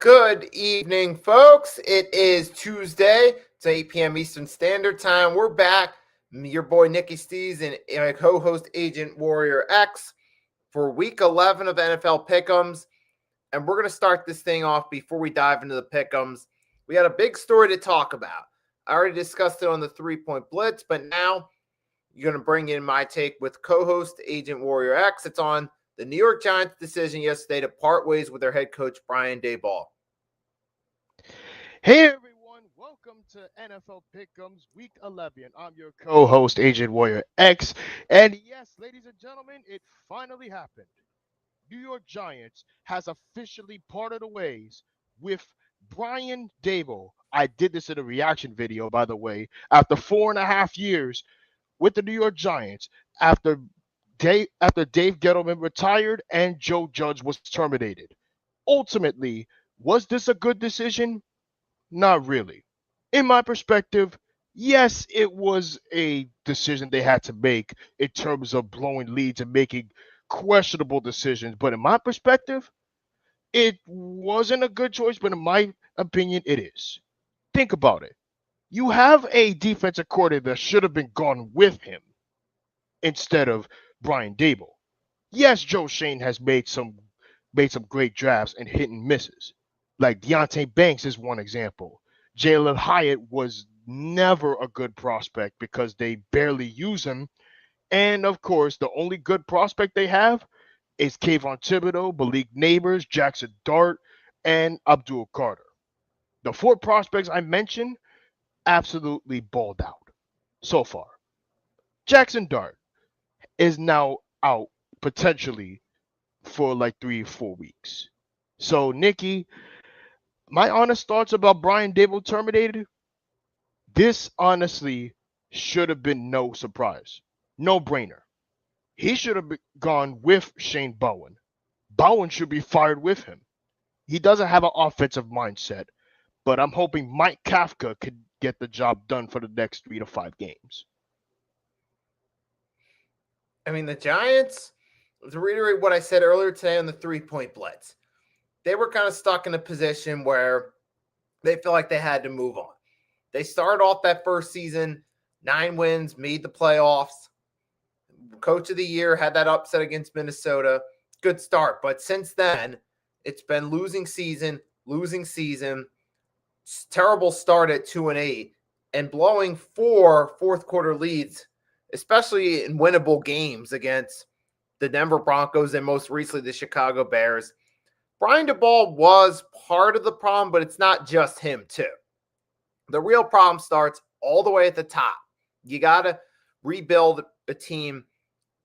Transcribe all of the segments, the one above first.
Good evening, folks. It is Tuesday. It's 8 p.m. Eastern Standard Time. We're back. Your boy Nicky Steez and my co-host Agentwarrior X for Week 11 of NFL Pick'ems. And we're going to start this thing off before we dive into the Pick'ems. We got a big story to talk about. I already discussed it on the 3-point blitz, but now you're going to bring in my take with co-host Agentwarrior X. It's on the New York Giants' decision yesterday to part ways with their head coach Brian Daboll. Hey everyone, welcome to NFL Pick'ems Week 11. I'm your co-host Agentwarrior X, and yes, ladies and gentlemen, it finally happened. New York Giants has officially parted ways with Brian Daboll. I did this in a reaction video, by the way, after 4.5 years with the New York Giants, after Dave Gettleman retired and Joe Judge was terminated. Ultimately, was this a good decision? Not really. In my perspective, yes, it was a decision they had to make in terms of blowing leads and making questionable decisions. But in my perspective, it wasn't a good choice, but in my opinion, it is. Think about it. You have a defensive coordinator that should have been gone with him instead of Brian Dable. Yes, Joe Shane has made some great drafts and hit and misses. Like Deontay Banks is one example. Jalen Hyatt was never a good prospect because they barely use him. And of course, the only good prospect they have is Kayvon Thibodeau, Malik Neighbors, Jackson Dart, and Abdul Carter. The four prospects I mentioned absolutely balled out so far. Jackson Dart is now out potentially for like 3 or 4 weeks. So, Nikki, my honest thoughts about Brian Dable terminated, this honestly should have been no surprise. No brainer. He should have gone with Shane Bowen. Bowen should be fired with him. He doesn't have an offensive mindset, but I'm hoping Mike Kafka could get the job done for the next 3 to 5 games. I mean, the Giants, to reiterate what I said earlier today on the 3-point blitz, they were kind of stuck in a position where they feel like they had to move on. They started off that first season, 9 wins, made the playoffs. Coach of the year, had that upset against Minnesota. Good start. But since then, it's been losing season. Terrible start at 2-8 and blowing 4 fourth quarter leads, especially in winnable games against the Denver Broncos and most recently the Chicago Bears. Brian Daboll was part of the problem, but it's not just him too. The real problem starts all the way at the top. You got to rebuild a team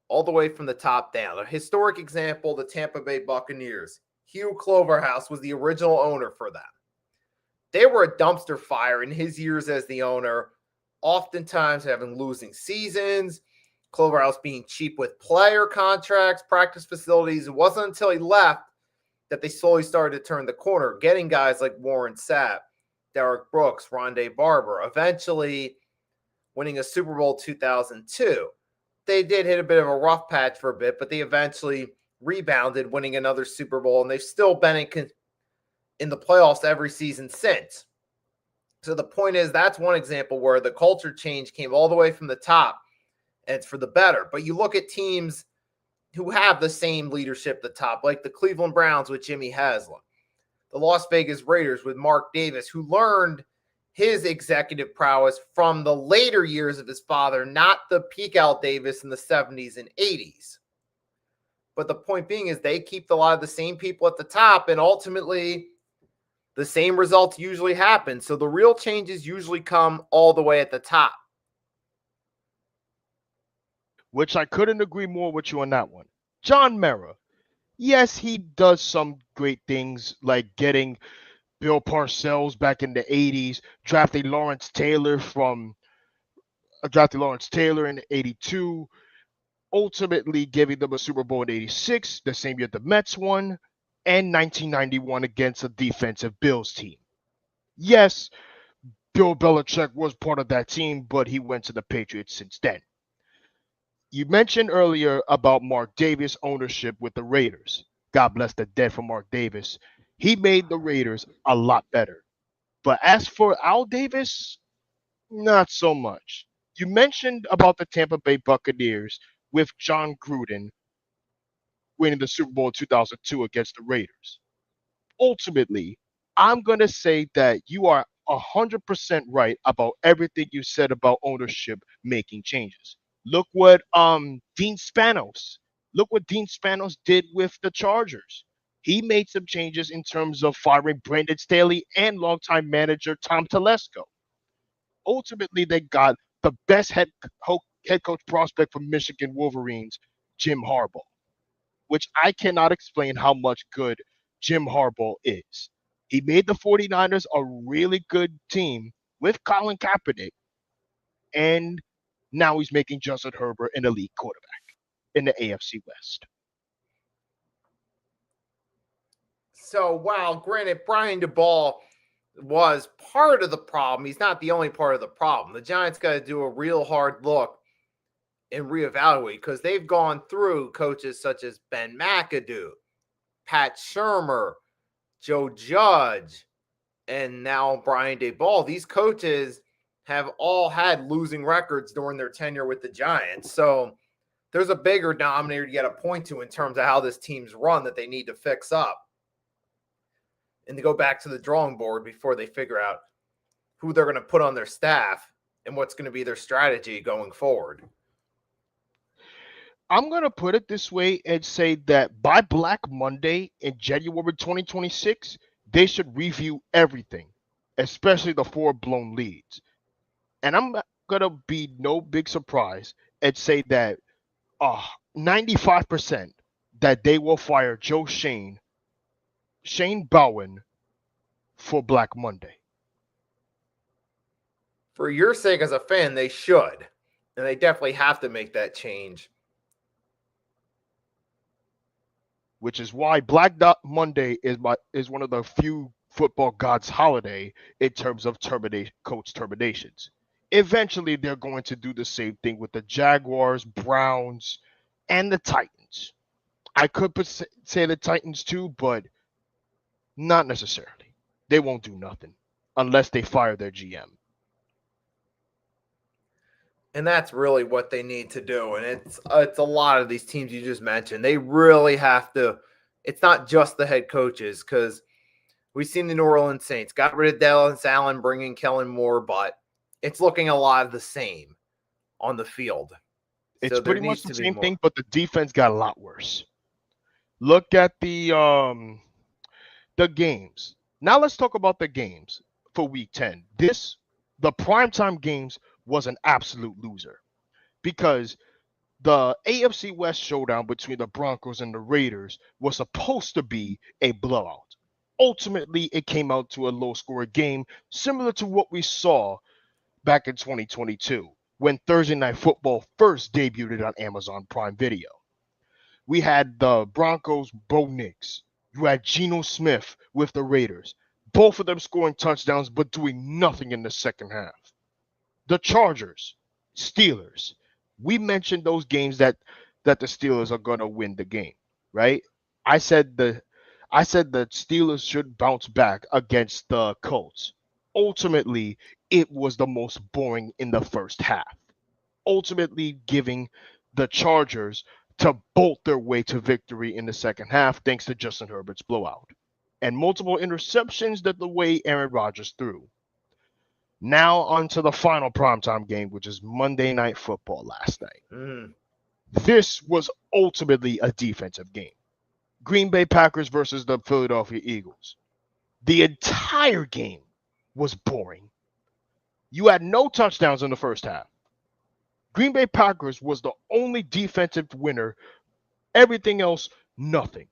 all the way from the top down. A historic example, the Tampa Bay Buccaneers. Hugh Cloverhouse was the original owner for them. They were a dumpster fire in his years as the owner, oftentimes having losing seasons, Cloverhouse being cheap with player contracts, practice facilities. It wasn't until he left that they slowly started to turn the corner, getting guys like Warren Sapp, Derek Brooks, Rondé Barber, eventually winning a Super Bowl 2002. They did hit a bit of a rough patch for a bit, but they eventually rebounded, winning another Super Bowl, and they've still been in the playoffs every season since. So the point is, that's one example where the culture change came all the way from the top, and it's for the better. But you look at teams who have the same leadership at the top, like the Cleveland Browns with Jimmy Haslam, the Las Vegas Raiders with Mark Davis, who learned his executive prowess from the later years of his father, not the peak Al Davis in the 70s and 80s. But the point being is they keep a lot of the same people at the top, and ultimately the same results usually happen. So the real changes usually come all the way at the top. Which I couldn't agree more with you on that one. John Mara, yes, he does some great things like getting Bill Parcells back in the 80s, drafting Lawrence Taylor in 82, ultimately giving them a Super Bowl in 86, the same year the Mets won, and 1991 against a defensive Bills team. Yes, Bill Belichick was part of that team, but he went to the Patriots since then. You mentioned earlier about Mark Davis ownership with the Raiders. God bless the dead for Mark Davis. He made the Raiders a lot better. But as for Al Davis, not so much. You mentioned about the Tampa Bay Buccaneers with John Gruden winning the Super Bowl in 2002 against the Raiders. Ultimately, I'm going to say that you are 100% right about everything you said about ownership making changes. Look what Dean Spanos did with the Chargers. He made some changes in terms of firing Brandon Staley and longtime manager Tom Telesco. Ultimately, they got the best head coach prospect from Michigan Wolverines, Jim Harbaugh, which I cannot explain how much good Jim Harbaugh is. He made the 49ers a really good team with Colin Kaepernick, and now he's making Justin Herbert an elite quarterback in the AFC West. So, while granted, Brian DeBall was part of the problem, he's not the only part of the problem. The Giants got to do a real hard look and reevaluate because they've gone through coaches such as Ben McAdoo, Pat Shermer, Joe Judge, and now Brian DeBall. These coaches have all had losing records during their tenure with the Giants. So there's a bigger denominator you got to point to in terms of how this team's run that they need to fix up and to go back to the drawing board before they figure out who they're going to put on their staff and what's going to be their strategy going forward. I'm going to put it this way and say that by Black Monday in January 2026, they should review everything, especially the four blown leads. And I'm going to be no big surprise and say that 95% that they will fire Shane Bowen for Black Monday. For your sake as a fan, they should. And they definitely have to make that change. Which is why Monday is one of the few football gods' holiday in terms of coach terminations. Eventually, they're going to do the same thing with the Jaguars, Browns, and the Titans. I could say the Titans too, but not necessarily. They won't do nothing unless they fire their GM. And that's really what they need to do. And it's a lot of these teams you just mentioned. They really have to. It's not just the head coaches because we've seen the New Orleans Saints got rid of Dallas Allen, bringing Kellen Moore, but it's looking a lot of the same on the field. It's so pretty much the same thing, but the defense got a lot worse. Look at the games. Now let's talk about the games for Week 10. The primetime games was an absolute loser because the AFC West showdown between the Broncos and the Raiders was supposed to be a blowout. Ultimately, it came out to a low-scoring game, similar to what we saw back in 2022 when Thursday Night Football first debuted on Amazon Prime Video. We had the Broncos' Bo Nix. You had Geno Smith with the Raiders. Both of them scoring touchdowns but doing nothing in the second half. The Chargers, Steelers. We mentioned those games that the Steelers are going to win the game, right? I said the Steelers should bounce back against the Colts. Ultimately, it was the most boring in the first half. Ultimately giving the Chargers to bolt their way to victory in the second half thanks to Justin Herbert's blowout and multiple interceptions that the way Aaron Rodgers threw. Now on to the final primetime game, which is Monday Night Football last night. This was ultimately a defensive game. Green Bay Packers versus the Philadelphia Eagles. The entire game was boring. You had no touchdowns in the first half. Green Bay Packers was the only defensive winner. Everything else, nothing.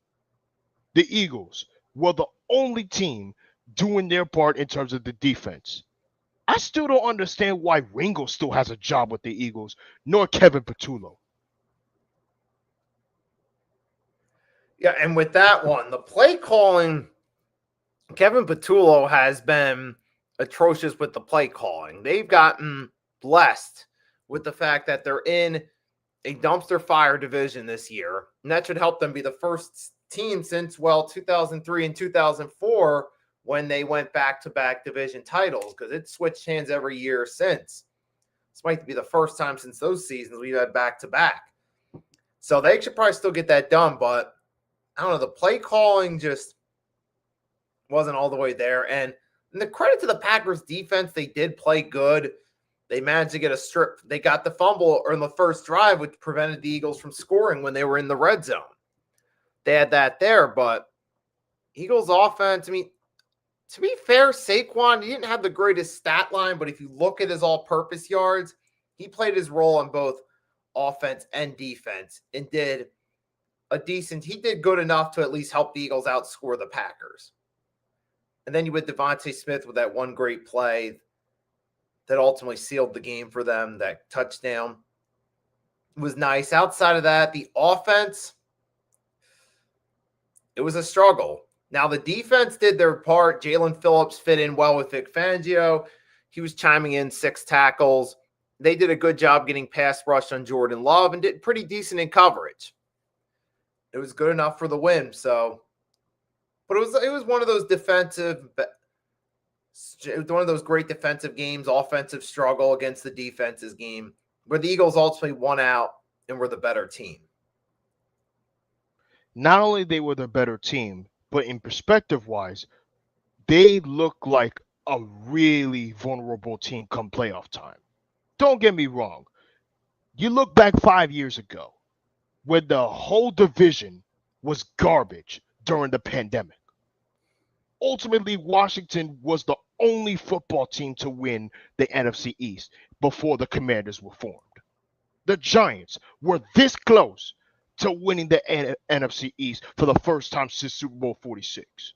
The Eagles were the only team doing their part in terms of the defense. I still don't understand why Ringo still has a job with the Eagles, nor Kevin Patullo. Yeah, and with that one, the play calling, Kevin Patullo has been atrocious with the play calling. They've gotten blessed with the fact that they're in a dumpster fire division this year, and that should help them be the first team since, well, 2003 and 2004 when they went back-to-back division titles, because it switched hands every year since. This might be the first time since those seasons we've had back-to-back. So they should probably still get that done, but I don't know, the play calling just wasn't all the way there. And the credit to the Packers defense, they did play good. They managed to get a strip. They got the fumble in the first drive, which prevented the Eagles from scoring when they were in the red zone. They had that there, but Eagles offense, I mean, to be fair, Saquon, he didn't have the greatest stat line, but if you look at his all-purpose yards, he played his role on both offense and defense and did he did good enough to at least help the Eagles outscore the Packers. And then you with Devontae Smith with that one great play that ultimately sealed the game for them, that touchdown. It was nice. Outside of that, the offense, it was a struggle. Now, the defense did their part. Jalen Phillips fit in well with Vic Fangio. He was chiming in 6 tackles. They did a good job getting pass rush on Jordan Love and did pretty decent in coverage. It was good enough for the win. So, but it was one of those great defensive games, offensive struggle against the defense's game, where the Eagles ultimately won out and were the better team. Not only they were the better team, but in perspective-wise, they look like a really vulnerable team come playoff time. Don't get me wrong. You look back 5 years ago when the whole division was garbage during the pandemic. Ultimately, Washington was the only football team to win the NFC East before the Commanders were formed. The Giants were this close to winning the NFC East for the first time since Super Bowl 46,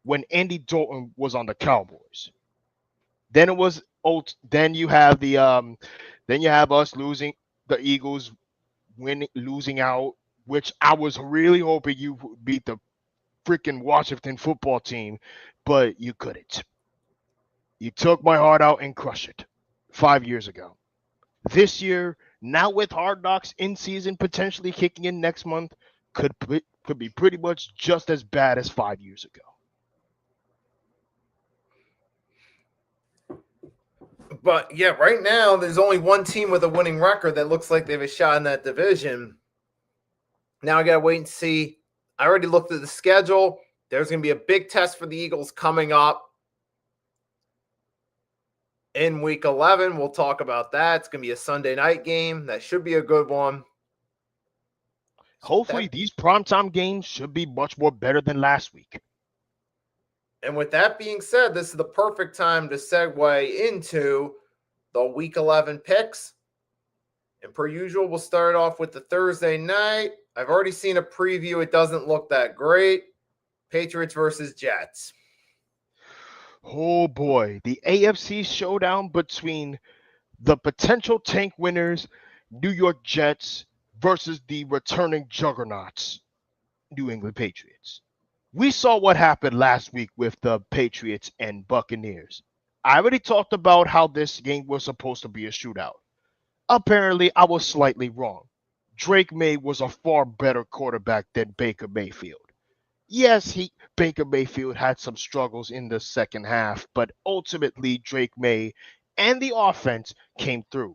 when Andy Dalton was on the Cowboys. Then it was then you have us losing, the Eagles losing out, which I was really hoping you would beat the freaking Washington football team, but you couldn't. You took my heart out and crushed it 5 years ago. This year, now with Hard Knocks in season potentially kicking in next month, could be pretty much just as bad as 5 years ago. But yeah, right now there's only one team with a winning record that looks like they have a shot in that division. Now I got to wait and see. I already looked at the schedule. There's going to be a big test for the Eagles coming up in week 11. We'll talk about that. It's going to be a Sunday night game. That should be a good one. Hopefully these primetime games should be much more better than last week. And with that being said, this is the perfect time to segue into the Week 11 picks. And per usual, we'll start off with the Thursday night. I've already seen a preview. It doesn't look that great. Patriots versus Jets. Oh boy, the AFC showdown between the potential tank winners, New York Jets, versus the returning juggernauts, New England Patriots. We saw what happened last week with the Patriots and Buccaneers. I already talked about how this game was supposed to be a shootout. Apparently, I was slightly wrong. Drake May was a far better quarterback than Baker Mayfield. Yes, Baker Mayfield had some struggles in the second half, but ultimately Drake May and the offense came through.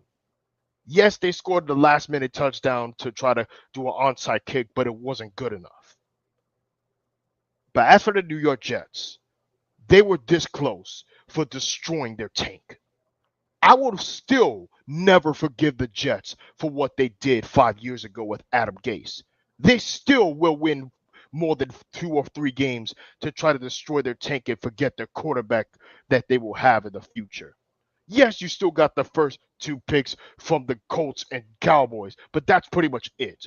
Yes, they scored the last-minute touchdown to try to do an onside kick, but it wasn't good enough. But as for the New York Jets, they were this close for destroying their tank. I will still never forgive the Jets for what they did 5 years ago with Adam Gase. They still will win more than 2 or 3 games to try to destroy their tank and forget their quarterback that they will have in the future. Yes, you still got the first 2 picks from the Colts and Cowboys, but that's pretty much it.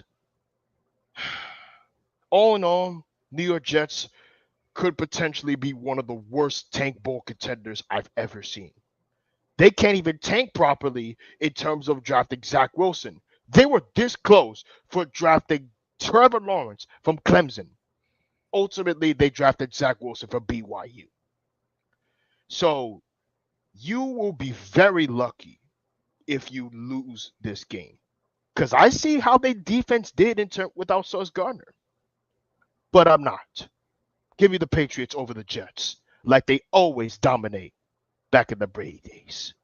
All in all, New York Jets could potentially be one of the worst tank bowl contenders I've ever seen. They can't even tank properly in terms of drafting Zach Wilson. They were this close for drafting Trevor Lawrence from Clemson. Ultimately, they drafted Zach Wilson from BYU. So you will be very lucky if you lose this game. Because I see how their defense did without Sauce Gardner. but I'm not. Give me the Patriots over the Jets, like they always dominate back in the Brady days.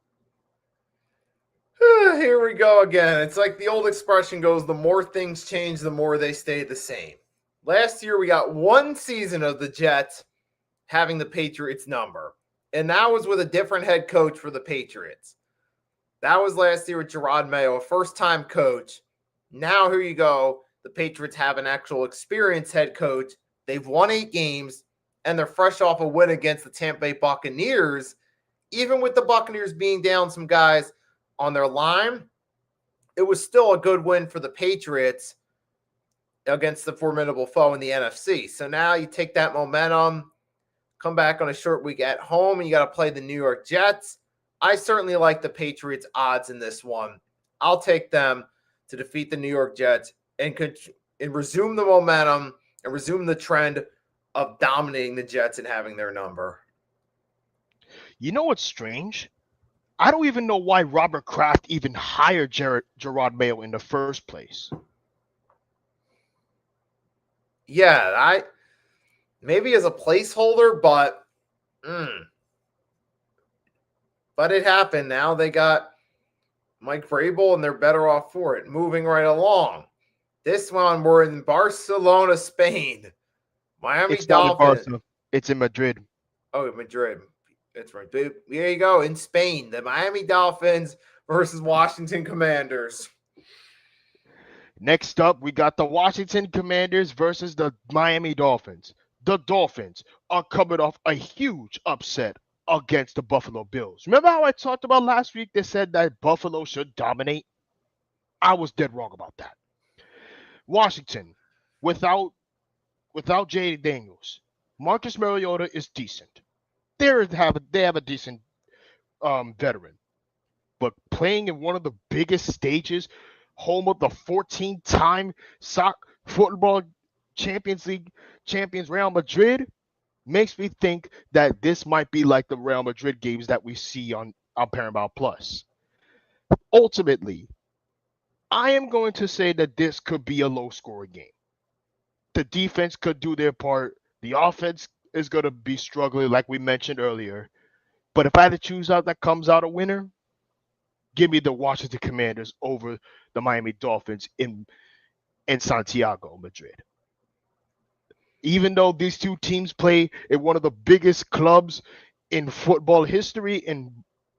Here we go again. It's like the old expression goes, the more things change, the more they stay the same. Last year, we got one season of the Jets having the Patriots number, and that was with a different head coach for the Patriots. That was last year with Gerard Mayo, a first-time coach. Now here you go. The Patriots have an actual experienced head coach. They've won 8 games, and they're fresh off a win against the Tampa Bay Buccaneers. Even with the Buccaneers being down some guys on their line, it was still a good win for the Patriots against the formidable foe in the NFC. So now you take that momentum, come back on a short week at home, and you got to play the New York Jets. I certainly like the Patriots' odds in this one. I'll take them to defeat the New York Jets and resume the momentum and resume the trend of dominating the Jets and having their number. You know what's strange? I don't even know why Robert Kraft even hired Gerard Mayo in the first place. Yeah, maybe as a placeholder, but it happened. Now they got Mike Vrabel, and they're better off for it. Moving right along. This one, we're in Barcelona, Spain. Miami It's Dolphins. not in Barcelona. It's in Madrid. Oh, Madrid. That's right. There you go. In Spain, the Miami Dolphins versus Washington Commanders. Next up, we got the Washington Commanders versus the Miami Dolphins. The Dolphins are coming off a huge upset against the Buffalo Bills. Remember how I talked about last week? They said that Buffalo should dominate? I was dead wrong about that. Washington, without Jay Daniels, Marcus Mariota is decent. They have a decent veteran, but playing in one of the biggest stages, home of the 14-time football Champions League champions Real Madrid, makes me think that this might be like the Real Madrid games that we see on Paramount Plus. Ultimately, I am going to say that this could be a low-scoring game. The defense could do their part. The offense is going to be struggling, like we mentioned earlier. But if I had to choose out that comes out a winner, give me the Washington Commanders over the Miami Dolphins in Santiago, Madrid. Even though these two teams play in one of the biggest clubs in football history in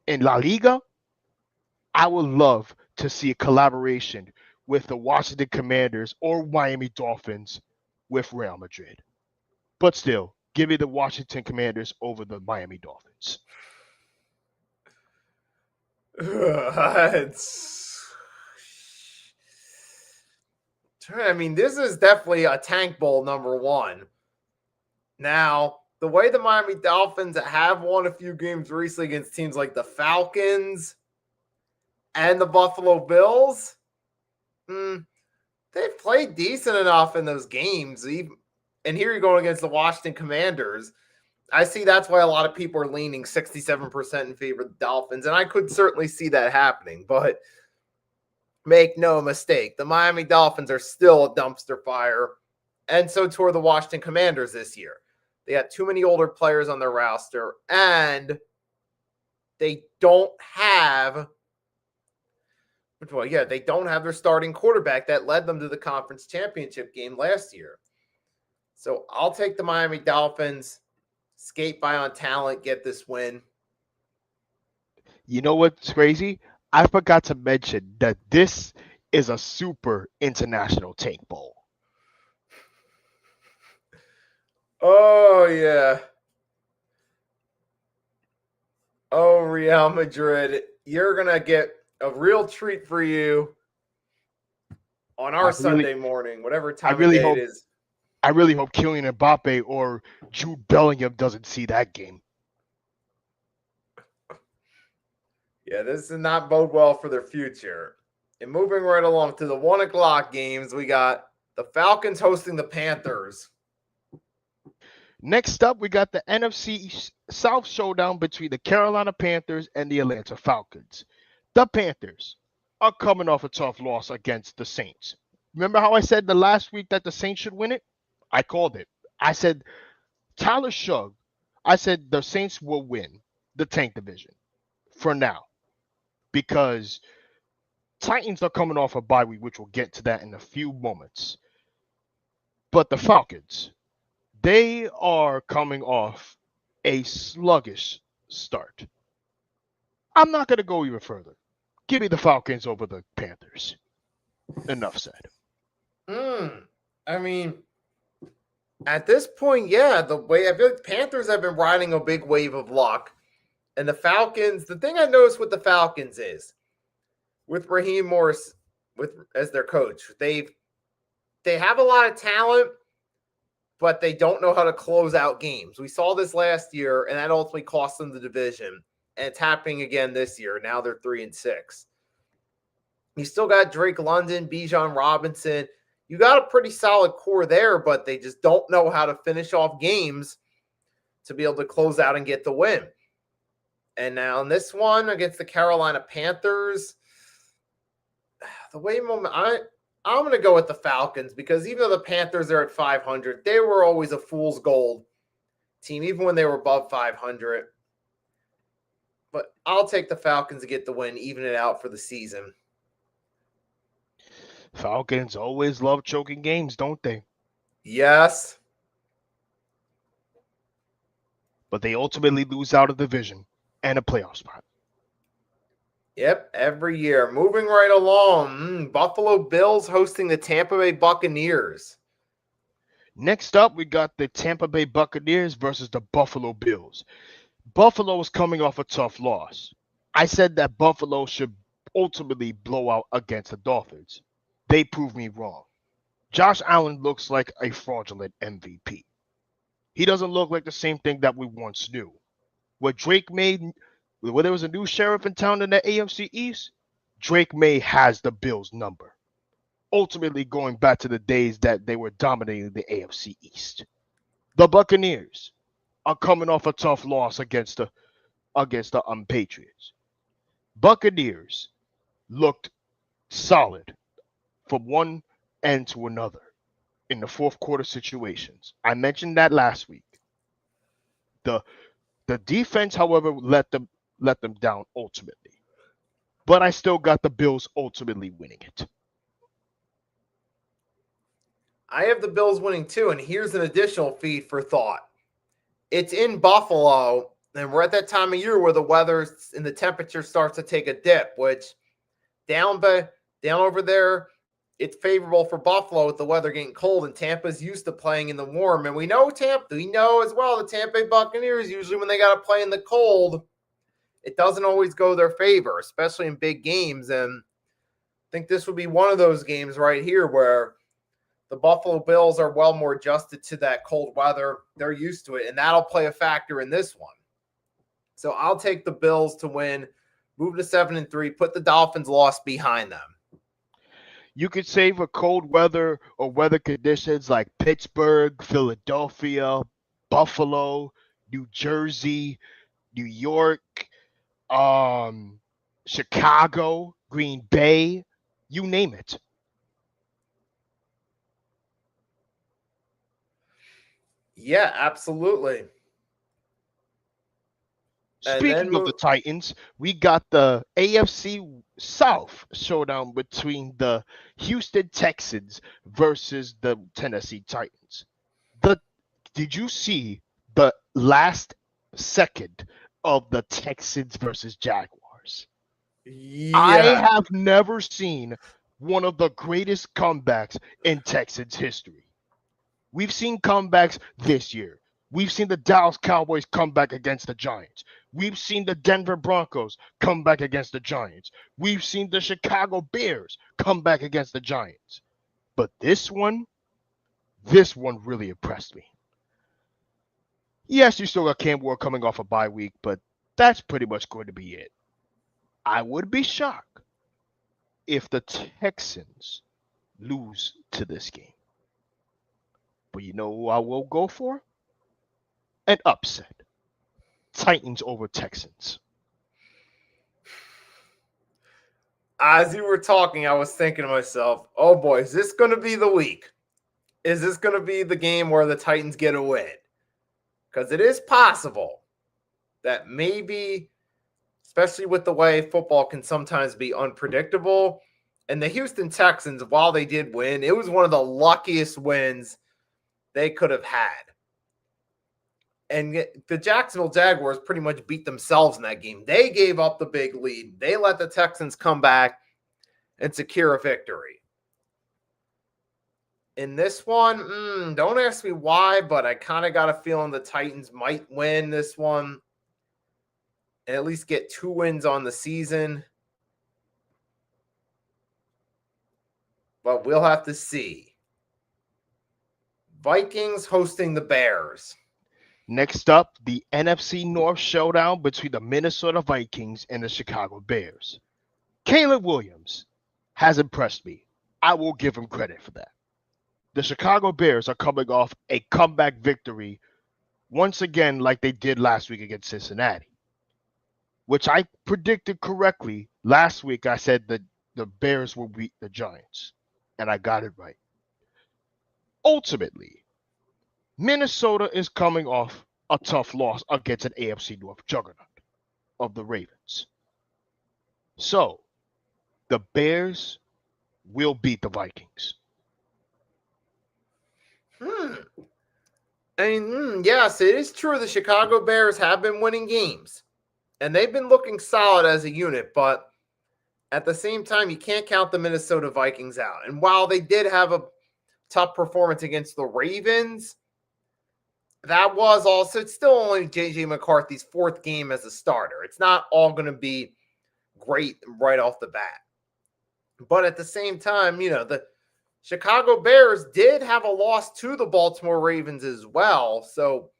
La Liga, I would love to see a collaboration with the Washington Commanders or Miami Dolphins with Real Madrid. But still, give me the Washington Commanders over the Miami Dolphins. I mean, this is definitely a tank bowl number one. Now, the way the Miami Dolphins have won a few games recently against teams like the Falcons and the Buffalo Bills, they've played decent enough in those games. And here you're going against the Washington Commanders. I see that's why a lot of people are leaning 67% in favor of the Dolphins, and I could certainly see that happening. But make no mistake, the Miami Dolphins are still a dumpster fire, and so too are the Washington Commanders this year. They got too many older players on their roster, and they don't have their starting quarterback that led them to the conference championship game last year. So I'll take the Miami Dolphins, skate by on talent, get this win. You know what's crazy? I forgot to mention that this is a super international tank bowl. Oh, yeah. Oh, Real Madrid, you're going to get a real treat for you on our Sunday morning, whatever time of day it is. I really hope Kylian Mbappe or Jude Bellingham doesn't see that game. Yeah, this does not bode well for their future. And moving right along to the 1 o'clock games, we got the Falcons hosting the Panthers. Next up, we got the NFC South showdown between the Carolina Panthers and the Atlanta Falcons. The Panthers are coming off a tough loss against the Saints. Remember how I said the last week that the Saints should win it? I called it. I said Tyler Shug. I said the Saints will win the tank division for now because Titans are coming off a bye week, which we'll get to that in a few moments. But the Falcons, they are coming off a sluggish start. I'm not going to go even further. Give me the Falcons over the Panthers. Enough said. I mean, at this point, yeah, the way I feel like the Panthers have been riding a big wave of luck. And the Falcons, the thing I noticed with the Falcons is with Raheem Morris as their coach, they have a lot of talent, but they don't know how to close out games. We saw this last year, and that ultimately cost them the division. And it's happening again this year. Now they're 3-6. You still got Drake London, Bijan Robinson. You got a pretty solid core there, but they just don't know how to finish off games to be able to close out and get the win. And now in this one against the Carolina Panthers, I'm going to go with the Falcons because even though the Panthers are at 500, they were always a fool's gold team, even when they were above 500. But I'll take the Falcons to get the win, even it out for the season. Falcons always love choking games, don't they? Yes. But they ultimately lose out of the division and a playoff spot. Yep, every year. Moving right along, Buffalo Bills hosting the Tampa Bay Buccaneers. Next up, we got the Tampa Bay Buccaneers versus the Buffalo Bills. Buffalo is coming off a tough loss. I said that Buffalo should ultimately blow out against the Dolphins. They proved me wrong. Josh Allen looks like a fraudulent MVP. He doesn't look like the same thing that we once knew. What Drake made, when there was a new sheriff in town in the AFC East, Drake May has the Bills' number. Ultimately going back to the days that they were dominating the AFC East. The Buccaneers are coming off a tough loss against the Patriots. Buccaneers looked solid from one end to another in the fourth quarter situations. I mentioned that last week. The defense, however, let them down ultimately. But I still got the Bills ultimately winning it. I have the Bills winning too, and here's an additional feed for thought. It's in Buffalo, and we're at that time of year where the weather and the temperature starts to take a dip, which down over there, it's favorable for Buffalo with the weather getting cold, and Tampa's used to playing in the warm. And we know as well the Tampa Bay Buccaneers, usually when they got to play in the cold, it doesn't always go their favor, especially in big games. And I think this would be one of those games right here where the Buffalo Bills are well more adjusted to that cold weather. They're used to it, and that'll play a factor in this one. So I'll take the Bills to win, move to 7-3, put the Dolphins' loss behind them. You could save a cold weather or weather conditions like Pittsburgh, Philadelphia, Buffalo, New Jersey, New York, Chicago, Green Bay, you name it. Yeah, absolutely. Speaking of the Titans, we got the AFC South showdown between the Houston Texans versus the Tennessee Titans. Did you see the last second of the Texans versus Jaguars? Yeah. I have never seen one of the greatest comebacks in Texans history. We've seen comebacks this year. We've seen the Dallas Cowboys come back against the Giants. We've seen the Denver Broncos come back against the Giants. We've seen the Chicago Bears come back against the Giants. But this one really impressed me. Yes, you still got Cam Ward coming off a bye week, but that's pretty much going to be it. I would be shocked if the Texans lose to this game. But you know who I will go for? An upset. Titans over Texans. As you were talking, I was thinking to myself, oh boy, is this going to be the week? is this going to be the game where the Titans get a win? Because it is possible that maybe, especially with the way football can sometimes be unpredictable, and the Houston Texans, while they did win, it was one of the luckiest wins they could have had. And the Jacksonville Jaguars pretty much beat themselves in that game. They gave up the big lead. They let the Texans come back and secure a victory. In this one, don't ask me why, but I kind of got a feeling the Titans might win this one and at least get 2 wins on the season. But we'll have to see. Vikings hosting the Bears. Next up, the NFC North showdown between the Minnesota Vikings and the Chicago Bears. Caleb Williams has impressed me. I will give him credit for that. The Chicago Bears are coming off a comeback victory once again like they did last week against Cincinnati, which I predicted correctly. Last week I said that the Bears will beat the Giants, and I got it right. Ultimately, Minnesota is coming off a tough loss against an AFC North juggernaut of the Ravens. So, the Bears will beat the Vikings. Yes, it is true the Chicago Bears have been winning games, and they've been looking solid as a unit, but at the same time, you can't count the Minnesota Vikings out. And while they did have a tough performance against the Ravens, that was also, it's still only J.J. McCarthy's 4th game as a starter. It's not all going to be great right off the bat. But at the same time, the Chicago Bears did have a loss to the Baltimore Ravens as well. So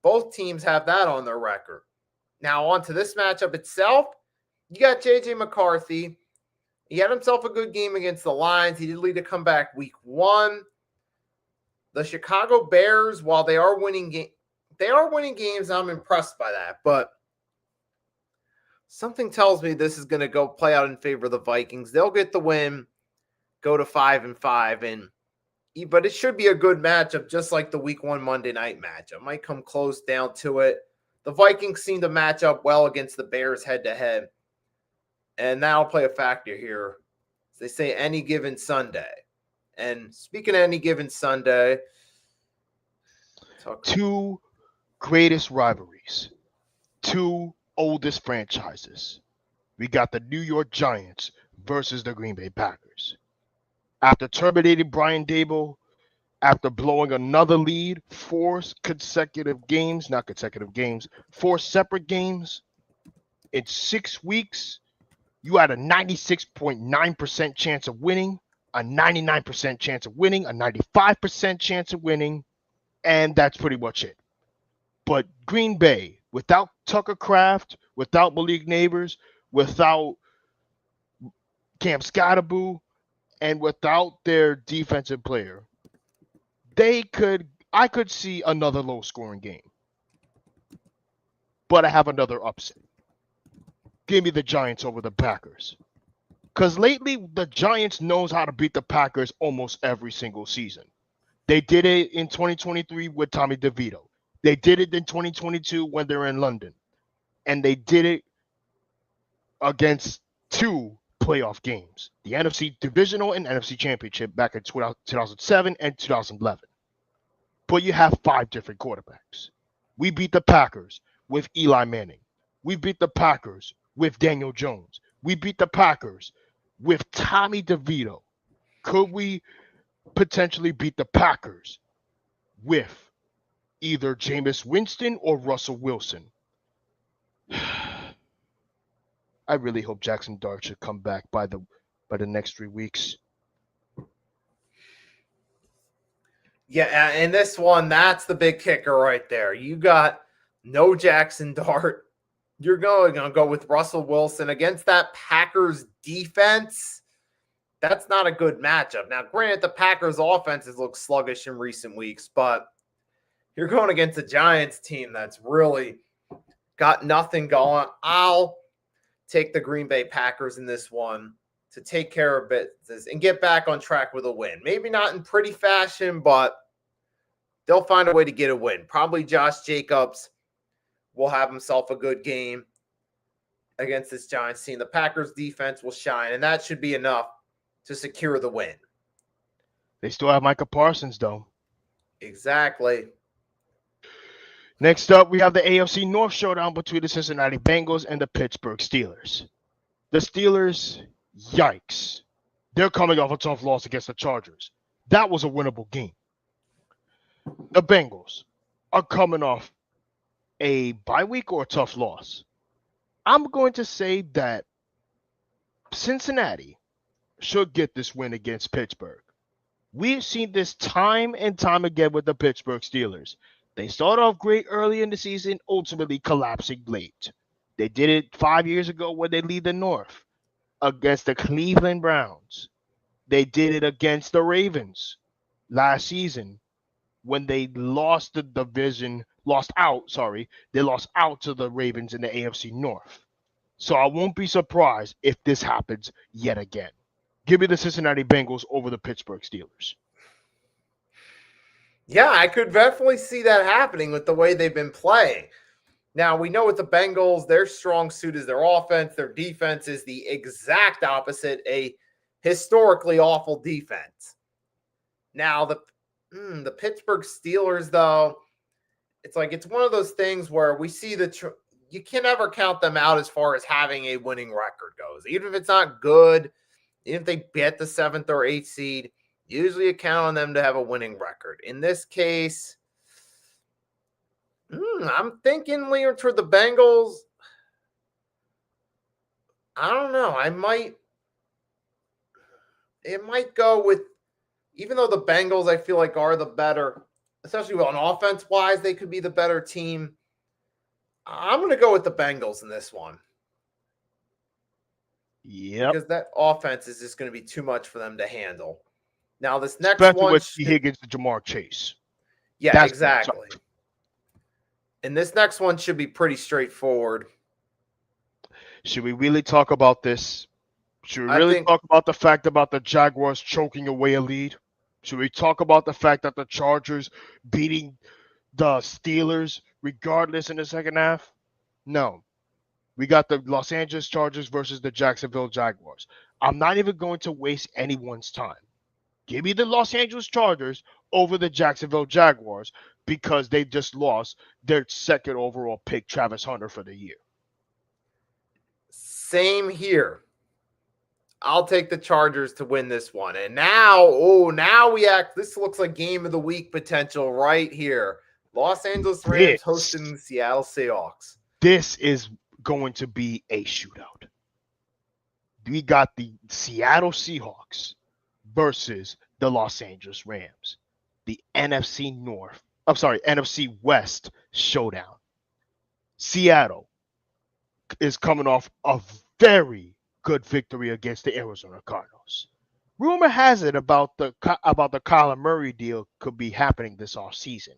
both teams have that on their record. Now on to this matchup itself. You got J.J. McCarthy. He had himself a good game against the Lions. He did lead a comeback week 1. The Chicago Bears, while they are winning games. I'm impressed by that. But something tells me this is going to go play out in favor of the Vikings. They'll get the win, go to 5-5, but it should be a good matchup, just like the week 1 Monday night matchup. Might come close down to it. The Vikings seem to match up well against the Bears head-to-head. And that'll play a factor here. They say any given Sunday. And speaking of any given Sunday, 2 greatest rivalries, 2 oldest franchises. We got the New York Giants versus the Green Bay Packers. After terminating Brian Daboll, after blowing another lead, 4 separate games, in 6 weeks, you had a 96.9% chance of winning, a 99% chance of winning, a 95% chance of winning, and that's pretty much it. But Green Bay, without Tucker Kraft, without Malik Neighbors, without Cam Scottaboo, and without their defensive player, I could see another low-scoring game. But I have another upset. Give me the Giants over the Packers. Because lately, the Giants knows how to beat the Packers almost every single season. They did it in 2023 with Tommy DeVito. They did it in 2022 when they're in London. And they did it against 2 playoff games. The NFC Divisional and NFC Championship back in 2007 and 2011. But you have 5 different quarterbacks. We beat the Packers with Eli Manning. We beat the Packers with Daniel Jones. We beat the Packers with Tommy DeVito. Could we potentially beat the Packers with either Jameis Winston or Russell Wilson? I really hope Jackson Dart should come back by the next 3 weeks. Yeah, and this one, that's the big kicker right there. You got no Jackson Dart. You're going to go with Russell Wilson against that Packers defense. That's not a good matchup. Now, granted, the Packers offense has looked sluggish in recent weeks, but you're going against a Giants team that's really got nothing going. I'll take the Green Bay Packers in this one. to take care of business and get back on track with a win. Maybe not in pretty fashion, but they'll find a way to get a win. Probably Josh Jacobs will have himself a good game against this Giants team. The Packers defense will shine, and that should be enough to secure the win. They still have Micah Parsons, though. Exactly. Next up, we have the AFC North showdown between the Cincinnati Bengals and the Pittsburgh Steelers. The Steelers, yikes. They're coming off a tough loss against the Chargers. That was a winnable game. The Bengals are coming off a bye week or a tough loss. I'm going to say that Cincinnati should get this win against Pittsburgh. We've seen this time and time again with the Pittsburgh Steelers. They start off great early in the season, ultimately collapsing late. They did it 5 years ago when they lead the North against the Cleveland Browns. They did it against the Ravens last season when they lost the division, they lost out to the Ravens in the AFC North. So I won't be surprised if this happens yet again. Give me the Cincinnati Bengals over the Pittsburgh Steelers. Yeah, I could definitely see that happening with the way they've been playing. Now, we know with the Bengals, their strong suit is their offense. Their defense is the exact opposite, a historically awful defense. Now, the Pittsburgh Steelers, though, it's one of those things where we see you can never count them out as far as having a winning record goes. Even if it's not good, even if they get the 7th or 8th seed, usually you count on them to have a winning record. In this case, I'm thinking leaning toward the Bengals. I don't know. It might go with, even though the Bengals I feel like are the better, especially on offense-wise, they could be the better team. I'm going to go with the Bengals in this one. Yep. Because that offense is just going to be too much for them to handle. Now, this next Especially one... with T. Higgins and Jamar Chase. Yeah, that's exactly. And this next one should be pretty straightforward. Should we really talk about this? Should we really talk about the fact about the Jaguars choking away a lead? Should we talk about the fact that the Chargers beating the Steelers regardless in the second half? No. We got the Los Angeles Chargers versus the Jacksonville Jaguars. I'm not even going to waste anyone's time. Give me the Los Angeles Chargers over the Jacksonville Jaguars because they just lost their 2nd overall pick, Travis Hunter, for the year. Same here. I'll take the Chargers to win this one. And now this looks like game of the week potential right here. Los Angeles Rams hosting the Seattle Seahawks. This is going to be a shootout. We got the Seattle Seahawks versus the Los Angeles Rams. The NFC West showdown. Seattle is coming off a very good victory against the Arizona Cardinals. Rumor has it about the Kyler Murray deal could be happening this offseason.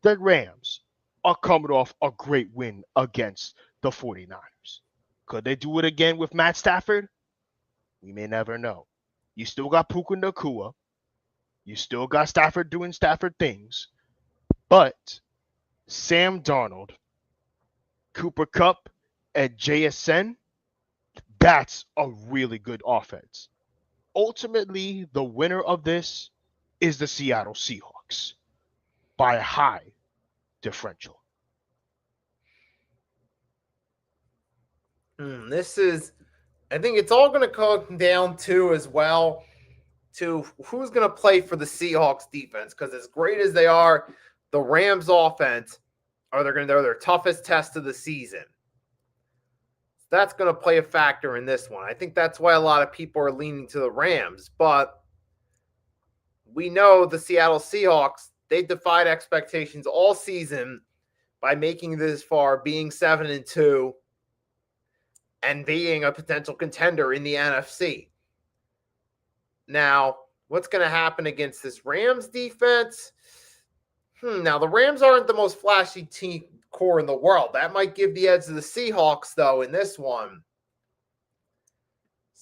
The Rams are coming off a great win against the 49ers. Could they do it again with Matt Stafford? We may never know. You still got Puka Nacua. You still got Stafford doing Stafford things. But Sam Darnold, Cooper Kupp, and JSN, that's a really good offense. Ultimately, the winner of this is the Seattle Seahawks by a high differential. I think it's all going to come down to as well to who's going to play for the Seahawks defense. Because as great as they are, the Rams offense they're their toughest test of the season. That's going to play a factor in this one. I think that's why a lot of people are leaning to the Rams. But we know the Seattle Seahawks, they defied expectations all season by making this far, being 7-2. And being a potential contender in the NFC. Now, what's going to happen against this Rams defense? Now, the Rams aren't the most flashy team core in the world. That might give the edge to the Seahawks, though, in this one.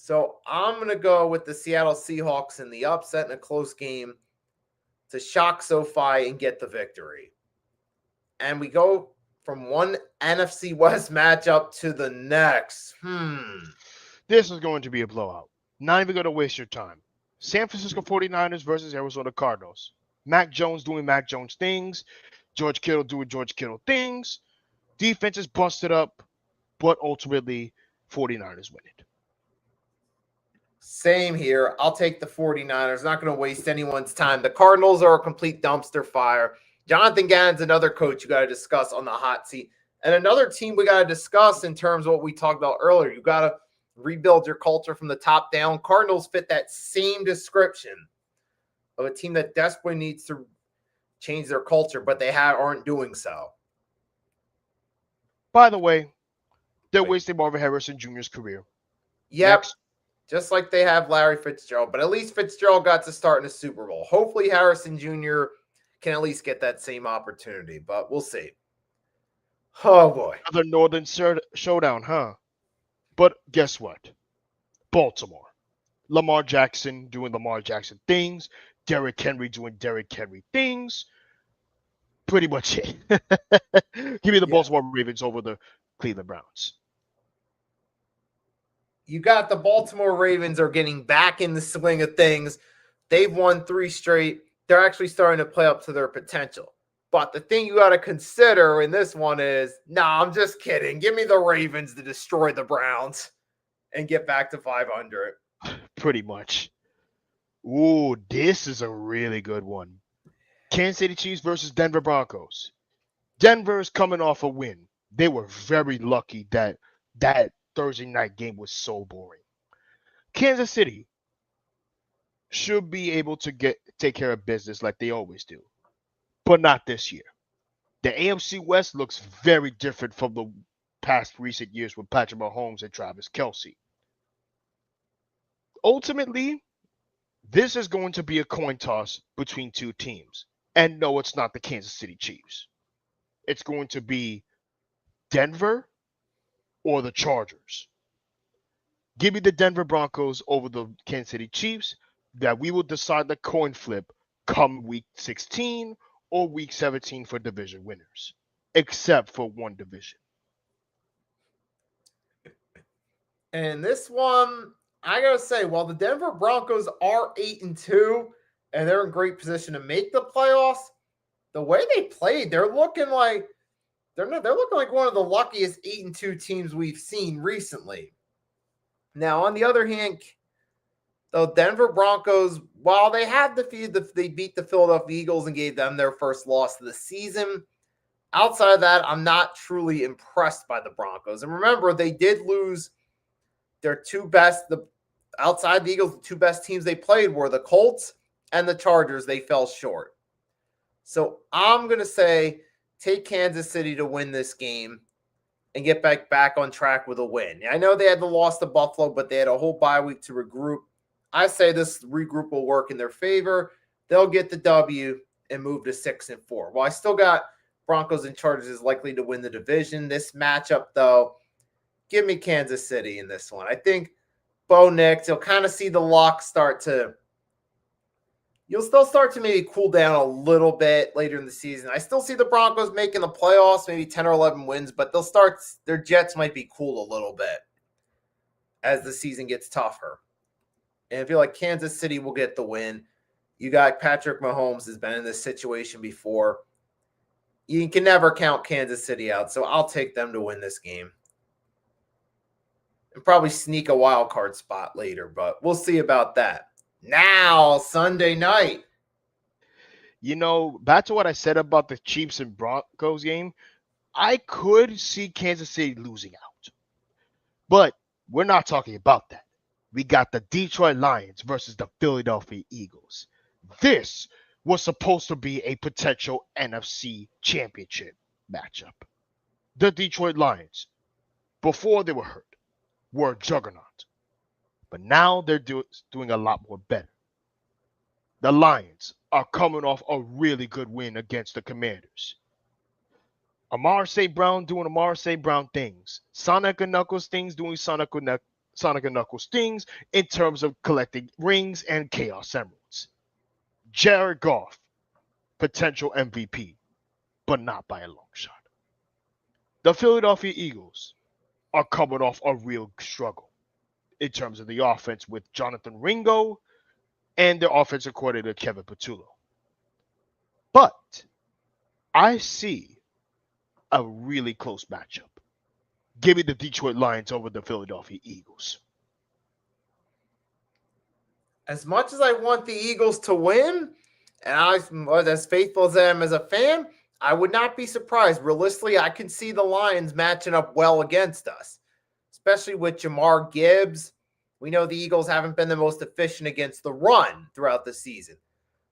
So I'm going to go with the Seattle Seahawks in the upset in a close game to shock SoFi and get the victory. And we go from one NFC West matchup to the next. This is going to be a blowout. Not even going to waste your time. San Francisco 49ers versus Arizona Cardinals. Mac Jones doing Mac Jones things. George Kittle doing George Kittle things. Defense is busted up, but ultimately 49ers win it. Same here. I'll take the 49ers. Not going to waste anyone's time. The Cardinals are a complete dumpster fire. Jonathan Gannon's another coach you got to discuss on the hot seat. And another team we got to discuss in terms of what we talked about earlier. You got to rebuild your culture from the top down. Cardinals fit that same description of a team that desperately needs to change their culture, but they aren't doing so. By the way, they're wasting Marvin Harrison Jr.'s career. Yep. Next. Just like they have Larry Fitzgerald. But at least Fitzgerald got to start in a Super Bowl. Hopefully Harrison Jr. can at least get that same opportunity, but we'll see. Oh, boy. Another Northern showdown, huh? But guess what? Baltimore. Lamar Jackson doing Lamar Jackson things. Derrick Henry doing Derrick Henry things. Pretty much it. Give me the Baltimore Ravens over the Cleveland Browns. You got the Baltimore Ravens are getting back in the swing of things. They've won 3 straight. They're actually starting to play up to their potential. But the thing you got to consider in this one is, I'm just kidding. Give me the Ravens to destroy the Browns and get back to 500. Pretty much. Ooh, this is a really good one. Kansas City Chiefs versus Denver Broncos. Denver's coming off a win. They were very lucky that Thursday night game was so boring. Kansas City should be able to take care of business like they always do, but not this year. The AFC West looks very different from the past recent years with Patrick Mahomes and Travis Kelce. Ultimately, this is going to be a coin toss between 2 teams. And no, it's not the Kansas City Chiefs. It's going to be Denver or the Chargers. Give me the Denver Broncos over the Kansas City Chiefs. That we will decide the coin flip come week 16 or week 17 for division winners, except for one division. And this one, I got to say, while the Denver Broncos are 8-2 and they're in great position to make the playoffs, the way they played, they're looking like one of the luckiest 8-2 teams we've seen recently. Now, on the other hand, the Denver Broncos, while they beat the Philadelphia Eagles and gave them their first loss of the season, outside of that, I'm not truly impressed by the Broncos. And remember, they did lose their 2 best, outside the Eagles, the 2 best teams they played were the Colts and the Chargers. They fell short. So I'm going to say take Kansas City to win this game and get back on track with a win. I know they had the loss to Buffalo, but they had a whole bye week to regroup. I say this regroup will work in their favor. They'll get the W and move to 6-4. Well, I still got Broncos and Chargers is likely to win the division. This matchup, though, give me Kansas City in this one. I think Bo Nix, you'll kind of see the lock you'll still start to maybe cool down a little bit later in the season. I still see the Broncos making the playoffs, maybe 10 or 11 wins, but their jets might be cooled a little bit as the season gets tougher. And I feel like Kansas City will get the win. You got Patrick Mahomes has been in this situation before. You can never count Kansas City out, so I'll take them to win this game. And probably sneak a wild card spot later, but we'll see about that. Now, Sunday night. Back to what I said about the Chiefs and Broncos game, I could see Kansas City losing out. But we're not talking about that. We got the Detroit Lions versus the Philadelphia Eagles. This was supposed to be a potential NFC championship matchup. The Detroit Lions, before they were hurt, were a juggernaut. But now they're doing a lot more better. The Lions are coming off a really good win against the Commanders. Amar St. Brown doing Amar St. Brown things. Sonic and Knuckles things doing Sonic and Sonic and Knuckles things in terms of collecting rings and Chaos Emeralds. Jared Goff, potential MVP, but not by a long shot. The Philadelphia Eagles are coming off a real struggle in terms of the offense with Jonathan Ringo and their offensive coordinator Kevin Patullo. But I see a really close matchup. Give me the Detroit Lions over the Philadelphia Eagles. As much as I want the Eagles to win, and I was as faithful as I am as a fan, I would not be surprised. Realistically, I can see the Lions matching up well against us, especially with Jamar Gibbs. We know the Eagles haven't been the most efficient against the run throughout the season.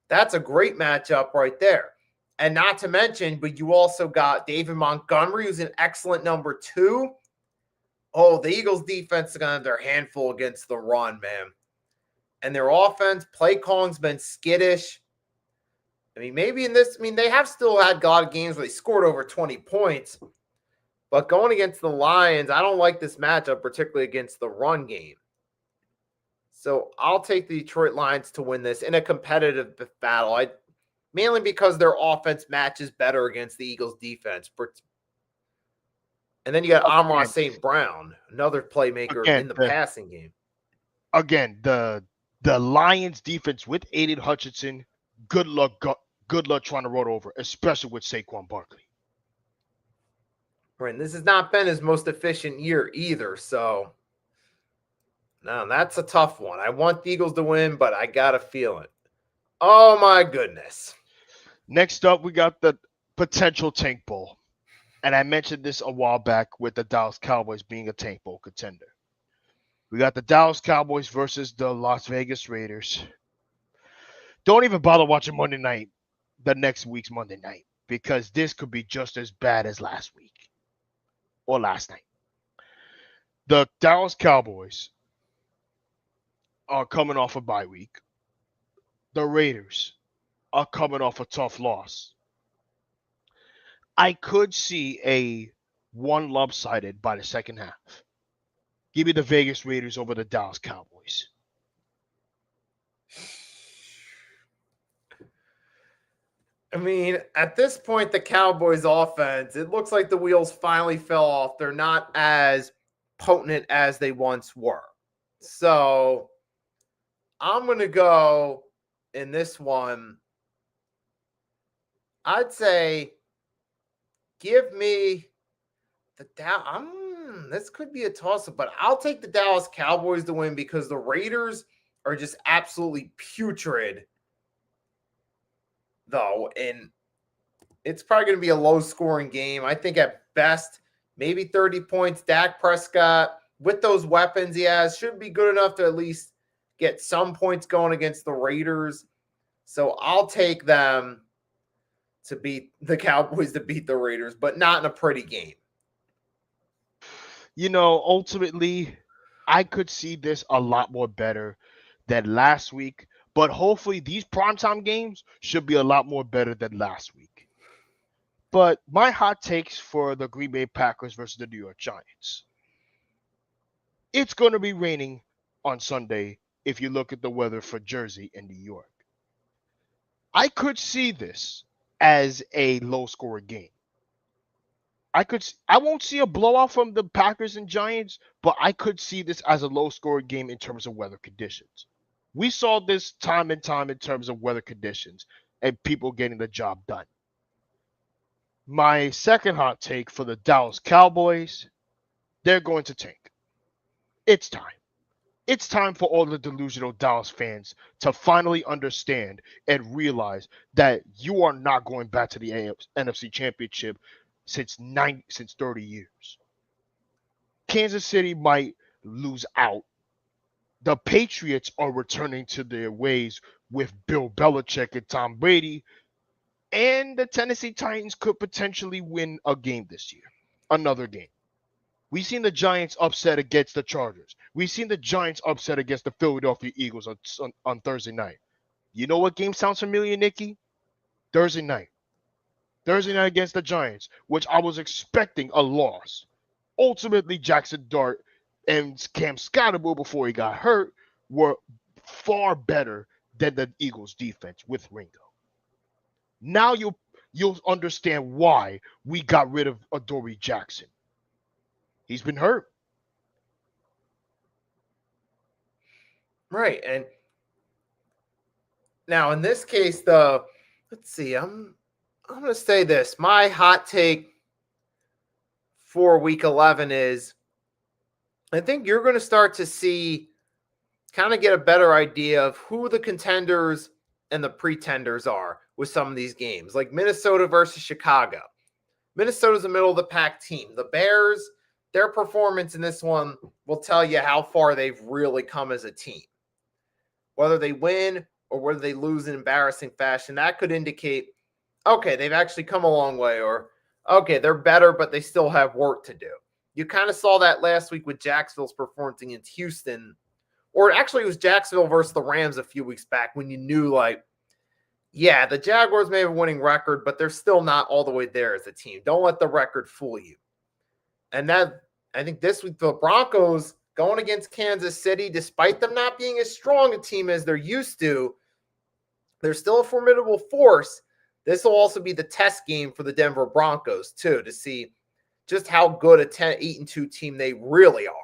That's a great matchup right there. And not to mention, but you also got David Montgomery, who's an excellent number 2. Oh, the Eagles defense is going to have their handful against the run, man. And their offense, play calling's been skittish. I mean, maybe in this, they have still had a lot of games where they scored over 20 points. But going against the Lions, I don't like this matchup, particularly against the run game. So I'll take the Detroit Lions to win this in a competitive battle. Mainly because their offense matches better against the Eagles defense. And then you got Amon St. Brown, another playmaker in the passing game. Again, the Lions defense with Aiden Hutchinson, good luck trying to roll over, especially with Saquon Barkley. Right, and this has not been his most efficient year either, so no, that's a tough one. I want the Eagles to win, but I got a feeling. Oh, my goodness. Next up, we got the potential Tank Bowl. And I mentioned this a while back with the Dallas Cowboys being a Tank Bowl contender. We got the Dallas Cowboys versus the Las Vegas Raiders. Don't even bother watching Monday night, the next week's Monday night, because this could be just as bad as last week or last night. The Dallas Cowboys are coming off a bye week. The Raiders are coming off a tough loss. I could see a one lopsided by the second half. Give me the Vegas Raiders over the Dallas Cowboys. I mean, at this point, the Cowboys offense, it looks like the wheels finally fell off. They're not as potent as they once were. So I'm going to go in this one. I'd say give me the Dallas. This could be a toss-up, but I'll take the Dallas Cowboys to win because the Raiders are just absolutely putrid, though, and it's probably going to be a low-scoring game. I think at best, maybe 30 points. Dak Prescott, with those weapons he has, should be good enough to at least get some points going against the Raiders. So I'll take them to beat the Cowboys, to beat the Raiders, but not in a pretty game. Ultimately, I could see this a lot more better than last week, but hopefully these primetime games should be a lot more better than last week. But my hot takes for the Green Bay Packers versus the New York Giants. It's going to be raining on Sunday if you look at the weather for Jersey and New York. I could see this as a low-scoring game. I won't see a blowout from the Packers and Giants, but I could see this as a low-scoring game in terms of weather conditions. We saw this time and time in terms of weather conditions and people getting the job done. My second hot take for the Dallas Cowboys, they're going to tank. It's time. It's time for all the delusional Dallas fans to finally understand and realize that you are not going back to the NFC Championship since 30 years. Kansas City might lose out. The Patriots are returning to their ways with Bill Belichick and Tom Brady. And the Tennessee Titans could potentially win a game this year. Another game. We've seen the Giants upset against the Chargers. We've seen the Giants upset against the Philadelphia Eagles on Thursday night. You know what game sounds familiar, Nicky? Thursday night. Thursday night against the Giants, which I was expecting a loss. Ultimately, Jackson Dart and Cam Scottaboo before he got hurt were far better than the Eagles defense with Ringo. Now you'll understand why we got rid of Adoree Jackson. He's been hurt. Right. And now in this case, though, let's see, I'm gonna say this. My hot take for week 11 is I think you're going to start to see kind of get a better idea of who the contenders and the pretenders are with some of these games, like Minnesota versus Chicago. Minnesota's a middle of the pack team. The Bears, their performance in this one will tell you how far they've really come as a team. Whether they win or whether they lose in embarrassing fashion, that could indicate, okay, they've actually come a long way, or okay, they're better, but they still have work to do. You kind of saw that last week with Jacksonville's performance against Houston, or actually it was Jacksonville versus the Rams a few weeks back when you knew, like, yeah, the Jaguars may have a winning record, but they're still not all the way there as a team. Don't let the record fool you. And that, I think this week, the Broncos going against Kansas City, despite them not being as strong a team as they're used to, they're still a formidable force. This will also be the test game for the Denver Broncos, too, to see just how good a 8-2 team they really are.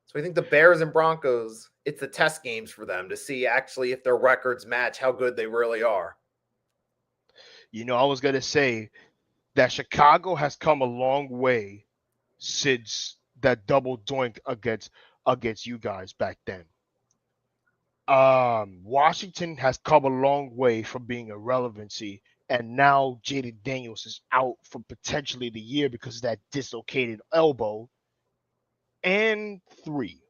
So I think the Bears and Broncos, it's the test games for them to see actually if their records match how good they really are. You know, I was going to say that Chicago has come a long way since that double doink against you guys back then. Washington has come a long way from being irrelevancy, and now Jaden Daniels is out for potentially the year because of that dislocated elbow. And 3,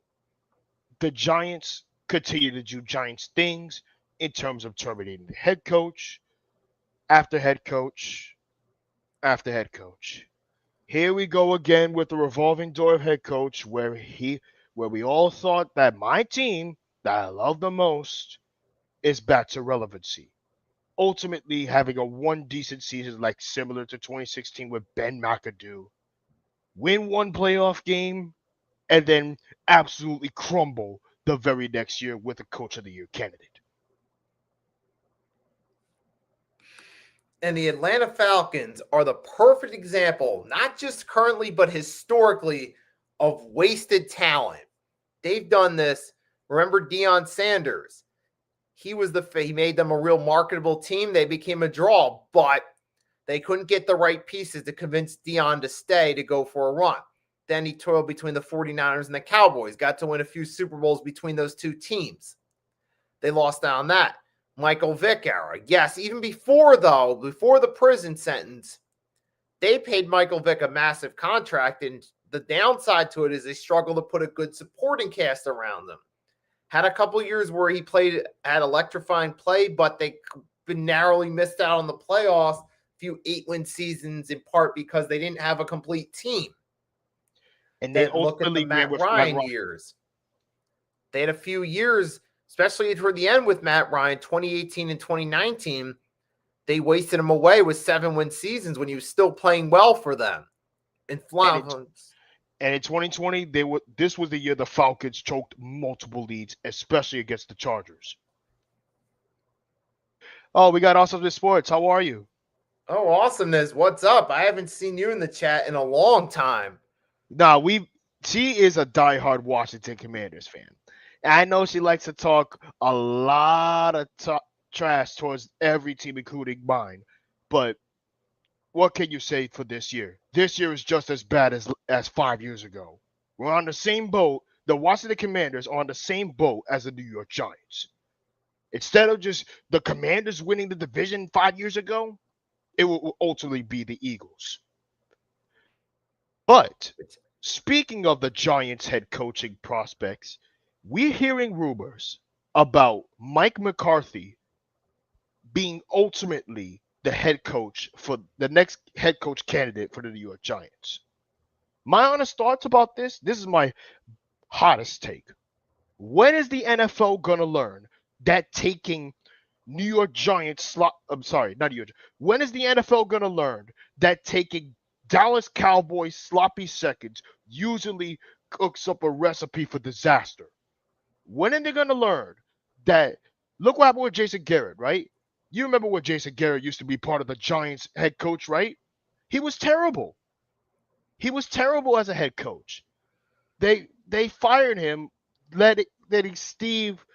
the Giants continue to do Giants things in terms of terminating the head coach after head coach after head coach. Here we go again with the revolving door of head coach where we all thought that my team that I love the most is back to relevancy. Ultimately having a one decent season like similar to 2016 with Ben McAdoo, win one playoff game, and then absolutely crumble the very next year with a Coach of the Year candidate. And the Atlanta Falcons are the perfect example, not just currently, but historically, of wasted talent. They've done this. Remember Deion Sanders? He made them a real marketable team. They became a draw, but they couldn't get the right pieces to convince Deion to stay to go for a run. Then he toiled between the 49ers and the Cowboys, got to win a few Super Bowls between those two teams. They lost out on that. Michael Vick era. Yes, even before the prison sentence, they paid Michael Vick a massive contract, and the downside to it is they struggle to put a good supporting cast around them. Had a couple years where he had electrifying play, but they narrowly missed out on the playoffs, a few 8-win seasons, in part because they didn't have a complete team. And they look at the Matt Ryan years. They had a few years, especially toward the end with Matt Ryan, 2018 and 2019, they wasted him away with 7-win seasons when he was still playing well for them. And in 2020, this was the year the Falcons choked multiple leads, especially against the Chargers. Oh, we got Awesomeness Sports. How are you? Oh, Awesomeness. What's up? I haven't seen you in the chat in a long time. Nah, she is a diehard Washington Commanders fan. And I know she likes to talk a lot of trash towards every team, including mine. But what can you say for this year? This year is just as bad as 5 years ago. We're on the same boat. The Washington Commanders are on the same boat as the New York Giants. Instead of just the Commanders winning the division 5 years ago, it will ultimately be the Eagles. But speaking of the Giants head coaching prospects, we're hearing rumors about Mike McCarthy being ultimately the head coach for the next head coach candidate for the New York Giants. My honest thoughts about this is my hottest take. When is the NFL going to learn that taking New York Giants when is the NFL going to learn that taking Dallas Cowboys sloppy seconds usually cooks up a recipe for disaster. When are they going to learn that? Look what happened with Jason Garrett, right? You remember when Jason Garrett used to be part of the Giants head coach, right? He was terrible. He was terrible as a head coach. They fired him, letting Steve,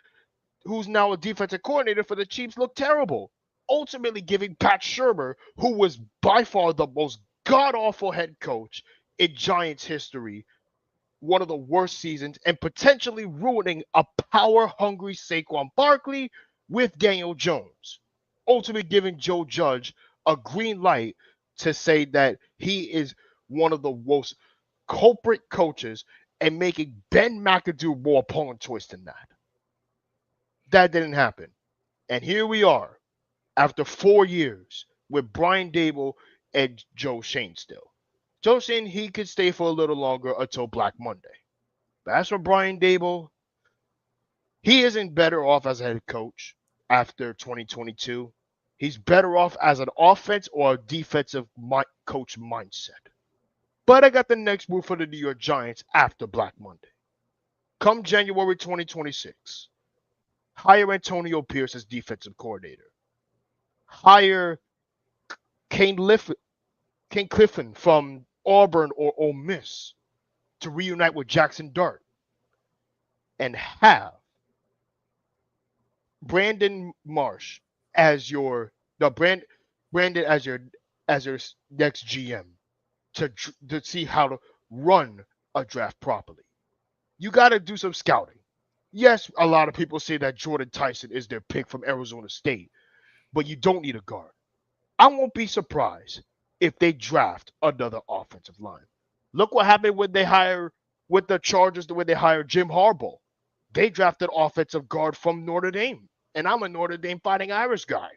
who's now a defensive coordinator for the Chiefs, look terrible. Ultimately giving Pat Shurmur, who was by far the most god-awful head coach in Giants history, one of the worst seasons, and potentially ruining a power-hungry Saquon Barkley with Daniel Jones. Ultimately giving Joe Judge a green light to say that he is one of the most culprit coaches and making Ben McAdoo more opponent choice than that. That didn't happen. And here we are after 4 years with Brian Dable and Joe Shane still. Joe Shane, he could stay for a little longer until Black Monday. But as for Brian Dable, he isn't better off as a head coach after 2022. He's better off as an offense or a defensive coach mindset. But I got the next move for the New York Giants after Black Monday. Come January 2026, hire Antonio Pierce as defensive coordinator. Hire Kane Clifton from Auburn or Ole Miss to reunite with Jackson Dart. And have Brandon Marsh as Brandon as your next GM to see how to run a draft properly. You got to do some scouting. Yes, a lot of people say that Jordan Tyson is their pick from Arizona State, but you don't need a guard. I won't be surprised if they draft another offensive line. Look what happened when they hire with the Chargers, the way they hired Jim Harbaugh. They drafted offensive guard from Notre Dame, and I'm a Notre Dame Fighting Irish guy.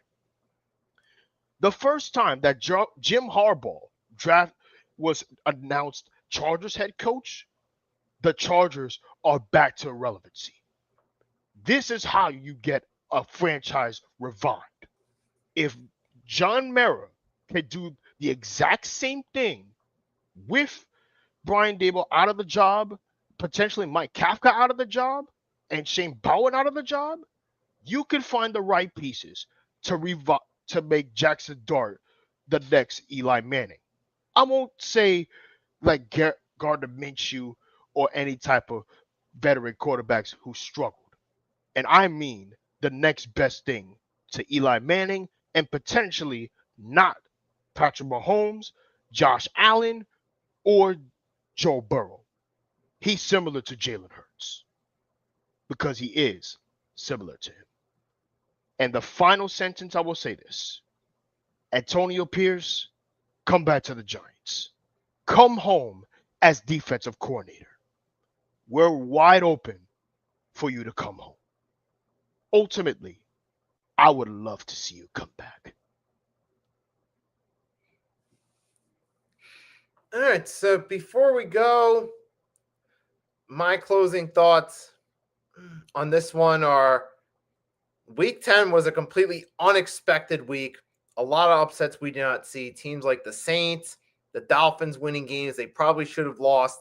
The first time that Jim Harbaugh draft was announced Chargers head coach, the Chargers are back to irrelevancy. This is how you get a franchise revived. If John Mara can do the exact same thing with Brian Dable out of the job, potentially Mike Kafka out of the job, and Shane Bowen out of the job, you can find the right pieces to make Jackson Dart the next Eli Manning. I won't say like Gardner Minshew or any type of veteran quarterbacks who struggled. And I mean the next best thing to Eli Manning and potentially not Patrick Mahomes, Josh Allen, or Joe Burrow. He's similar to Jalen Hurts because he is similar to him. And the final sentence, I will say this. Antonio Pierce, come back to the Giants. Come home as defensive coordinator. We're wide open for you to come home. Ultimately, I would love to see you come back. All right, so before we go, my closing thoughts on this one are Week 10 was a completely unexpected week. A lot of upsets we did not see. Teams like the Saints, the Dolphins winning games they probably should have lost.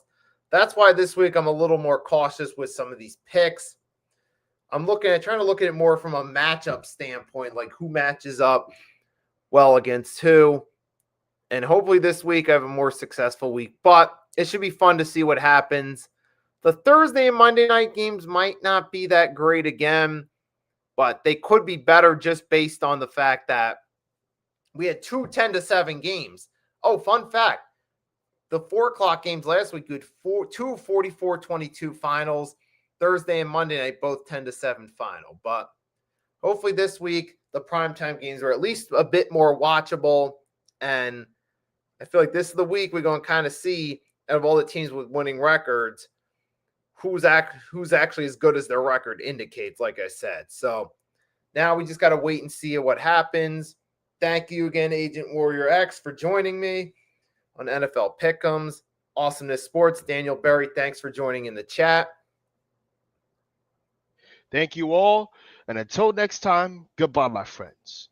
That's why this week I'm a little more cautious with some of these picks. I'm trying to look at it more from a matchup standpoint, like who matches up well against who. And hopefully this week I have a more successful week. But it should be fun to see what happens. The Thursday and Monday night games might not be that great again, but they could be better just based on the fact that we had 2 10-7 games. Oh, fun fact. The 4 o'clock games last week, we had 2 44-22 finals. Thursday and Monday night, both 10-7 final. But hopefully this week, the primetime games are at least a bit more watchable. And I feel like this is the week we're going to kind of see, out of all the teams with winning records, who's actually as good as their record indicates, like I said. So now we just got to wait and see what happens. Thank you again, Agent Warrior X, for joining me on NFL Pick'ems. Awesomeness Sports. Daniel Berry, thanks for joining in the chat. Thank you all. And until next time, goodbye, my friends.